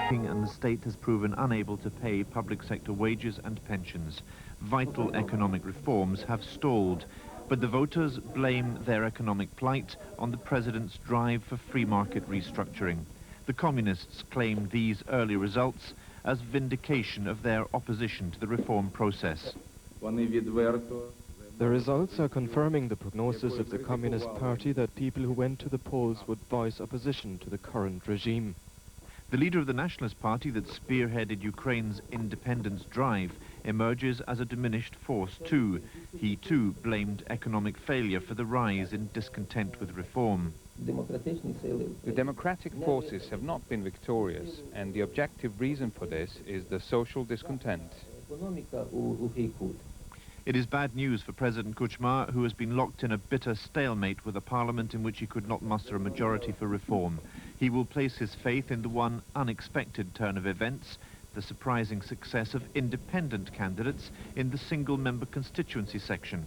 And the state has proven unable to pay public sector wages and pensions. Vital economic reforms have stalled, but the voters blame their economic plight on the president's drive for free market restructuring. The communists claim these early results as vindication of their opposition to the reform process. The results are confirming the prognosis of the Communist Party that people who went to the polls would voice opposition to the current regime. The leader of the Nationalist Party that spearheaded Ukraine's independence drive emerges as a diminished force too. He too blamed economic failure for the rise in discontent with reform. The democratic forces have not been victorious, and the objective reason for this is the social discontent. It is bad news for President Kuchma, who has been locked in a bitter stalemate with a parliament in which he could not muster a majority for reform. He will place his faith in the one unexpected turn of events, the surprising success of independent candidates in the single-member constituency section.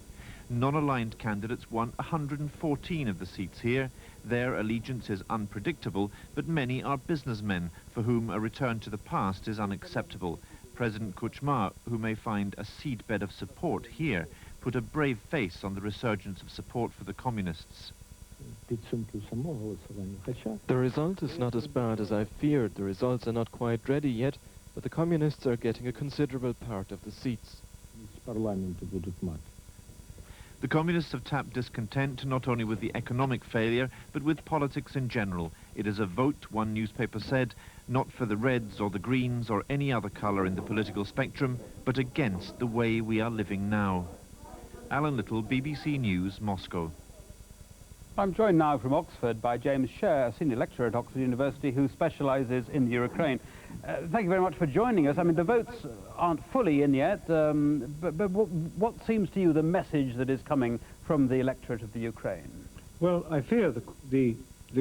Non-aligned candidates won 114 of the seats here. Their allegiance is unpredictable, but many are businessmen for whom a return to the past is unacceptable. President Kuchma, who may find a seedbed of support here, put a brave face on the resurgence of support for the communists. The result is not as bad as I feared. The results are not quite ready yet, but the communists are getting a considerable part of the seats. The communists have tapped discontent not only with the economic failure, but with politics in general. It is a vote, one newspaper said, not for the Reds or the Greens or any other colour in the political spectrum, but against the way we are living now. Alan Little, BBC News, Moscow. I'm joined now from Oxford by James Sher, a senior lecturer at Oxford University who specialises in Ukraine. Thank you very much for joining us. I mean, the votes aren't fully in yet, but what seems to you the message that is coming from the electorate of the Ukraine? Well, I fear the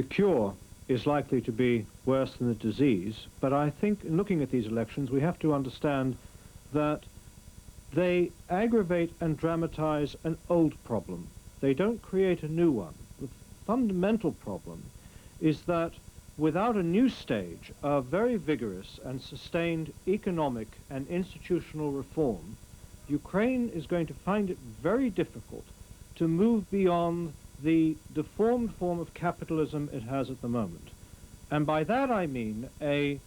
cure is likely to be worse than the disease, but I think in looking at these elections we have to understand that they aggravate and dramatize an old problem. They don't create a new one. The fundamental problem is that without a new stage of very vigorous and sustained economic and institutional reform, Ukraine is going to find it very difficult to move beyond the deformed form of capitalism it has at the moment. And by that I mean an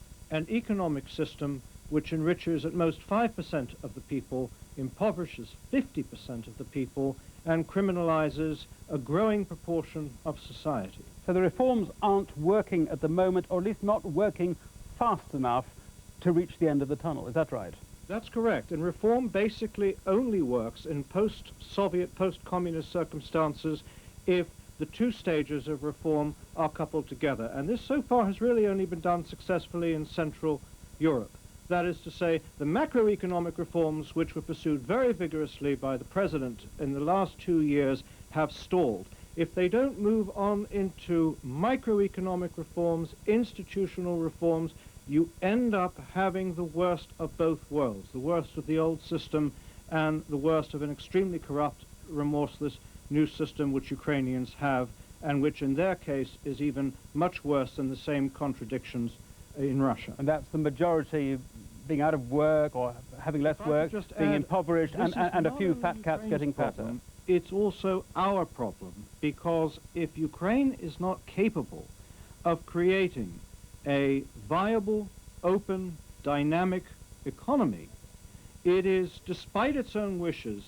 economic system which enriches at most 5% of the people, impoverishes 50% of the people, and criminalizes a growing proportion of society. So the reforms aren't working at the moment, or at least not working fast enough to reach the end of the tunnel. Is that right? That's correct. And reform basically only works in post-Soviet, post-communist circumstances if the two stages of reform are coupled together. And this so far has really only been done successfully in Central Europe. That is to say, the macroeconomic reforms which were pursued very vigorously by the president in the last 2 years have stalled. If they don't move on into microeconomic reforms, institutional reforms, you end up having the worst of both worlds, the worst of the old system and the worst of an extremely corrupt, remorseless new system which Ukrainians have, and which in their case is even much worse than the same contradictions in Russia. And that's the majority being out of work or having less work, being impoverished, and a few fat cats getting fatter. It's also our problem, because if Ukraine is not capable of creating a viable, open, dynamic economy, it is, despite its own wishes,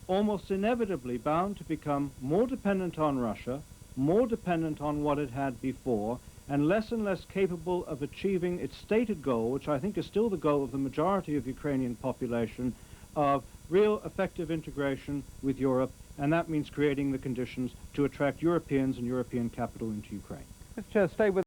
almost inevitably bound to become more dependent on Russia, more dependent on what it had before, and less capable of achieving its stated goal, which I think is still the goal of the majority of Ukrainian population, of real effective integration with Europe, and that means creating the conditions to attract Europeans and European capital into Ukraine. Let's just stay with